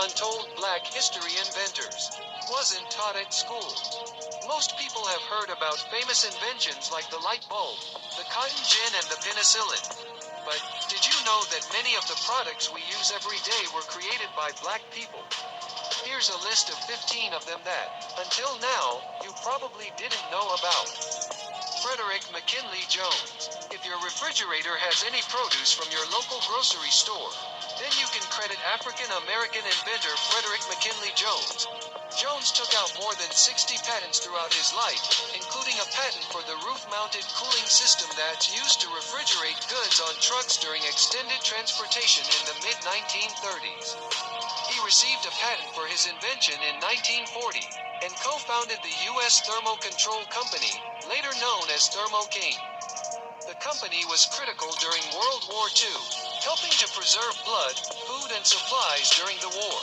untold black history inventors. Wasn't taught at school. Most people have heard about famous inventions like the light bulb, the cotton gin and the penicillin. But, did you know that many of the products we use every day were created by black people? Here's a list of 15 of them that, until now, you probably didn't know about. Frederick McKinley Jones. If your refrigerator has any produce from your local grocery store, then you can credit African-American inventor Frederick McKinley Jones. Jones took out more than 60 patents throughout his life, including a patent for the roof-mounted cooling system that's used to refrigerate goods on trucks during extended transportation in the mid-1930s. He received a patent for his invention in 1940, and co-founded the U.S. Thermo Control Company, later known as Thermo King. The company was critical during World War II, helping to preserve blood, food and supplies during the war.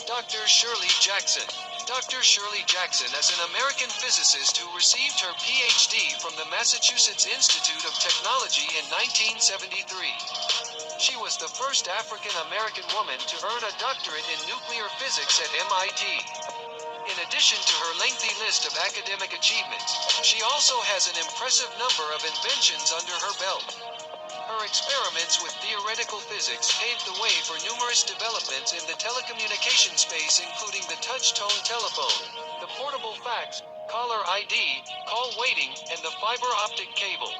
Dr. Shirley Jackson. Dr. Shirley Jackson is an American physicist who received her Ph.D. from the Massachusetts Institute of Technology in 1973. She was the first African-American woman to earn a doctorate in nuclear physics at MIT. In addition to her lengthy list of academic achievements, she also has an impressive number of inventions under her belt. Her experiments with theoretical physics paved the way for numerous developments in the telecommunication space, including the touch-tone telephone, the portable fax, caller ID, call waiting, and the fiber optic cable.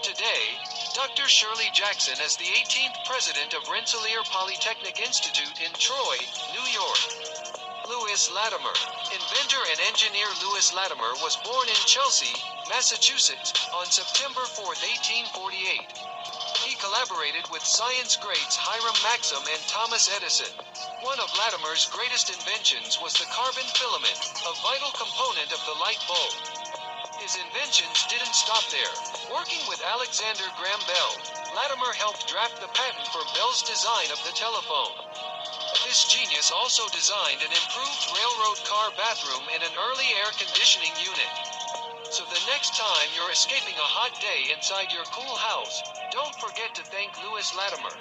Today, Dr. Shirley Jackson is the 18th president of Rensselaer Polytechnic Institute in Troy, New York. Lewis Latimer. Inventor and engineer Lewis Latimer was born in Chelsea, Massachusetts, on September 4, 1848. He collaborated with science greats Hiram Maxim and Thomas Edison. One of Latimer's greatest inventions was the carbon filament, a vital component of the light bulb. His inventions didn't stop there. Working with Alexander Graham Bell, Latimer helped draft the patent for Bell's design of the telephone. This genius also designed an improved railroad car bathroom and an early air conditioning unit. So the next time you're escaping a hot day inside your cool house, don't forget to thank Lewis Latimer.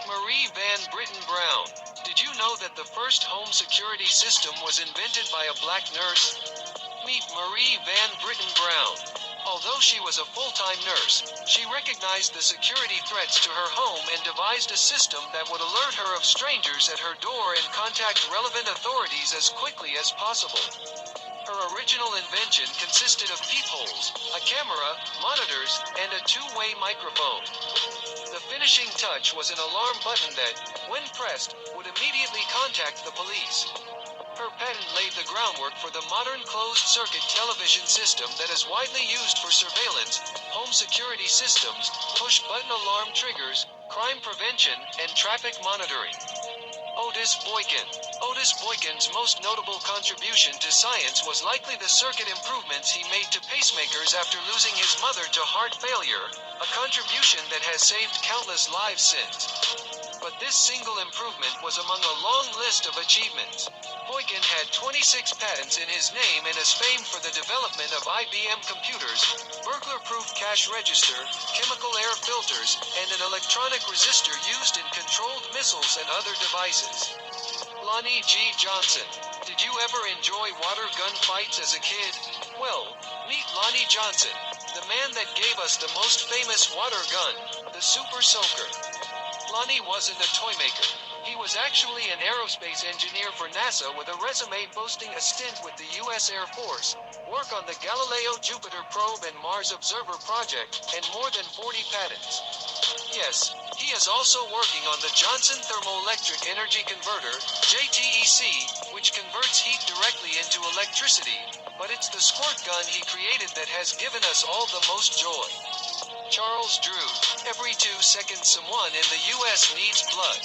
Marie Van Britten Brown. Did you know that the first home security system was invented by a black nurse? Meet Marie Van Britten Brown. Although she was a full-time nurse, she recognized the security threats to her home and devised a system that would alert her of strangers at her door and contact relevant authorities as quickly as possible. Her original invention consisted of peepholes, a camera, monitors, and a two-way microphone. The finishing touch was an alarm button that, when pressed, would immediately contact the police. Her patent laid the groundwork for the modern closed-circuit television system that is widely used for surveillance, home security systems, push-button alarm triggers, crime prevention, and traffic monitoring. Otis Boykin. Otis Boykin's most notable contribution to science was likely the circuit improvements he made to pacemakers after losing his mother to heart failure, a contribution that has saved countless lives since. But this single improvement was among a long list of achievements. Boykin had 26 patents in his name and is famed for the development of IBM computers, burglar-proof cash register, chemical air filters, and an electronic resistor used in controlled missiles and other devices. Lonnie G. Johnson. Did you ever enjoy water gun fights as a kid? Well, meet Lonnie Johnson, the man that gave us the most famous water gun, the Super Soaker. Lonnie wasn't a toy maker. He was actually an aerospace engineer for NASA with a resume boasting a stint with the U.S. Air Force, work on the Galileo Jupiter probe and Mars Observer project, and more than 40 patents. Yes, he is also working on the Johnson Thermoelectric Energy Converter, JTEC, which converts heat directly into electricity, but it's the squirt gun he created that has given us all the most joy. Charles Drew. Every 2 seconds someone in the U.S. needs blood.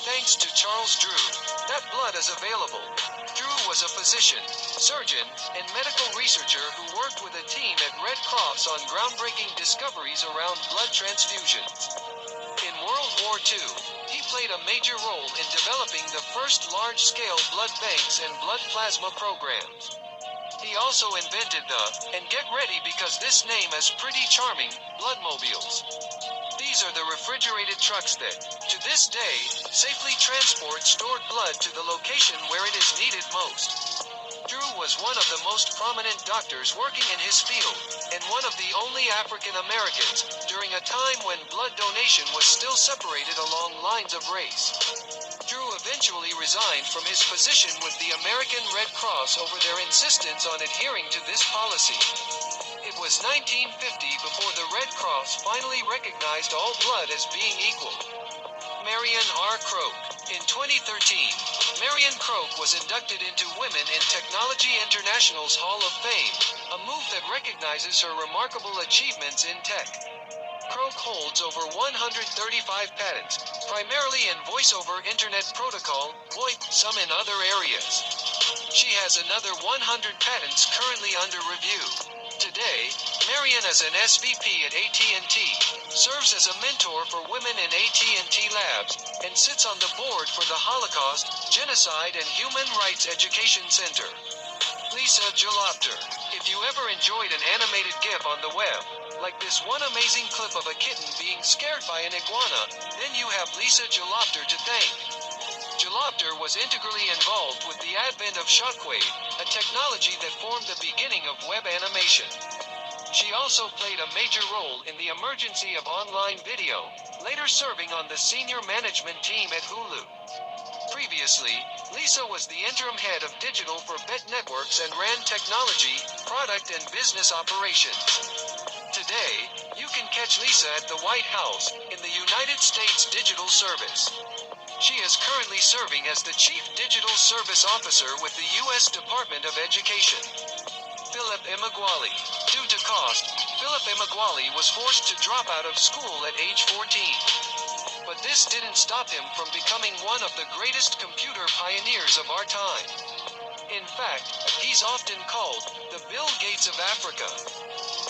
Thanks to Charles Drew, that blood is available. Drew was a physician, surgeon, and medical researcher who worked with a team at Red Cross on groundbreaking discoveries around blood transfusions. In World War II, he played a major role in developing the first large-scale blood banks and blood plasma programs. He also invented the, and get ready because this name is pretty charming, bloodmobiles. These These are the refrigerated trucks that, to this day, safely transport stored blood to the location where it is needed most. Drew was one of the most prominent doctors working in his field, and one of the only African Americans, during a time when blood donation was still separated along lines of race. Drew eventually resigned from his position with the American Red Cross over their insistence on adhering to this policy. It was 1950 before the Red Cross finally recognized all blood as being equal. Marion R. Croak. In 2013, Marion Croak was inducted into Women in Technology International's Hall of Fame, a move that recognizes her remarkable achievements in tech. Croak holds over 135 patents, primarily in voice-over Internet Protocol, VoIP, some in other areas. She has another 100 patents currently under review. Today, Marion is an SVP at AT&T, serves as a mentor for women in AT&T Labs, and sits on the board for the Holocaust, Genocide and Human Rights Education Center. Lisa Jalopter. If you ever enjoyed an animated GIF on the web, like this one amazing clip of a kitten being scared by an iguana, then you have Lisa Jalopter to thank. Jalopter was integrally involved with the advent of Shockwave, a technology that formed the beginning of web animation. She also played a major role in the emergence of online video, later serving on the senior management team at Hulu. Previously, Lisa was the interim head of digital for BET Networks and ran technology, product and business operations. Today, you can catch Lisa at the White House, in the United States Digital Service. She is currently serving as the Chief Digital Service Officer with the U.S. Department of Education. Philip Emeagwali. Due to cost, Philip Emeagwali was forced to drop out of school at age 14. But this didn't stop him from becoming one of the greatest computer pioneers of our time. In fact, he's often called the Bill Gates of Africa.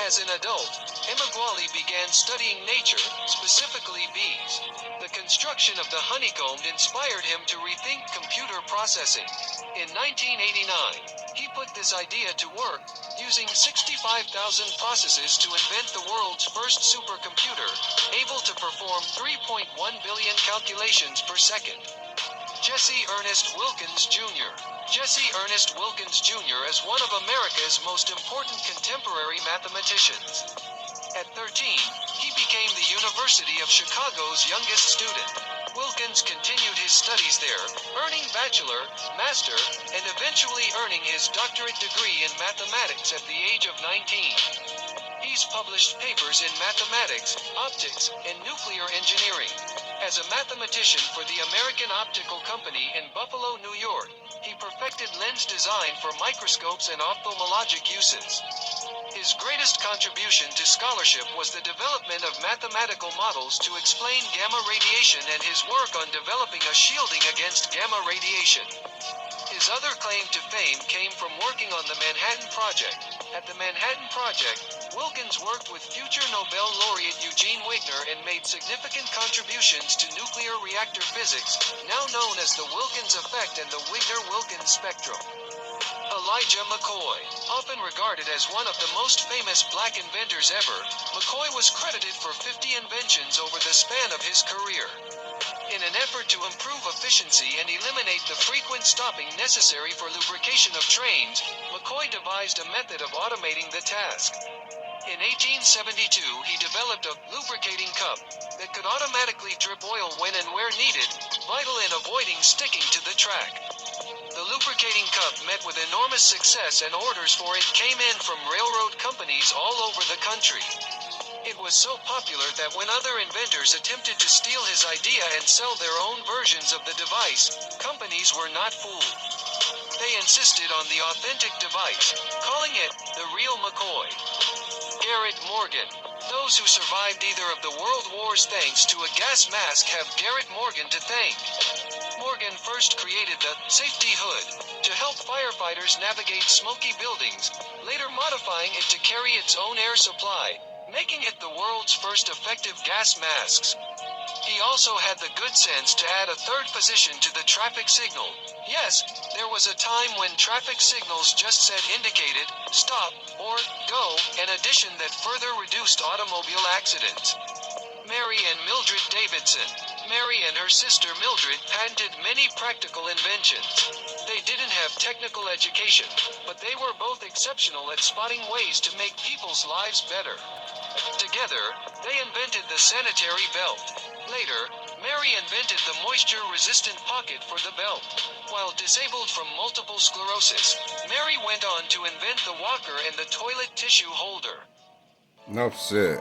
As an adult, Emeagwali began studying nature, specifically bees. The construction of the honeycomb inspired him to rethink computer processing. In 1989, he put this idea to work, using 65,000 processes to invent the world's first supercomputer, able to perform 3.1 billion calculations per second. Jesse Ernest Wilkins Jr. Jesse Ernest Wilkins Jr. is one of America's most important contemporary mathematicians. At 13, he became the University of Chicago's youngest student. Wilkins continued his studies there, earning bachelor, master, and eventually earning his doctorate degree in mathematics at the age of 19. He's published papers in mathematics, optics, and nuclear engineering. As a mathematician for the American Optical Company in Buffalo, New York, he perfected lens design for microscopes and ophthalmologic uses. His greatest contribution to scholarship was the development of mathematical models to explain gamma radiation and his work on developing a shielding against gamma radiation. His other claim to fame came from working on the Manhattan Project. At the Manhattan Project, Wilkins worked with future Nobel laureate Eugene Wigner and made significant contributions to nuclear reactor physics, now known as the Wilkins effect and the Wigner-Wilkins spectrum. Elijah McCoy. Often regarded as one of the most famous black inventors ever, McCoy was credited for 50 inventions over the span of his career. In an effort to improve efficiency and eliminate the frequent stopping necessary for lubrication of trains, McCoy devised a method of automating the task. In 1872, he developed a lubricating cup that could automatically drip oil when and where needed, vital in avoiding sticking to the track. The lubricating cup met with enormous success and orders for it came in from railroad companies all over the country. It was so popular that when other inventors attempted to steal his idea and sell their own versions of the device, companies were not fooled. They insisted on the authentic device, calling it the real McCoy. Garrett Morgan. Those who survived either of the world wars thanks to a gas mask have Garrett Morgan to thank. Morgan first created the safety hood to help firefighters navigate smoky buildings, later modifying it to carry its own air supply, making it the world's first effective gas masks. He also had the good sense to add a third position to the traffic signal. Yes, there was a time when traffic signals just said indicated, stop, or go, an addition that further reduced automobile accidents. Mary and Mildred Davidson. Mary and her sister Mildred patented many practical inventions. They didn't have technical education, but they were both exceptional at spotting ways to make people's lives better. Together, they invented the sanitary belt. Later, Mary invented the moisture-resistant pocket for the belt. While disabled from multiple sclerosis, Mary went on to invent the walker and the toilet tissue holder. Enough said.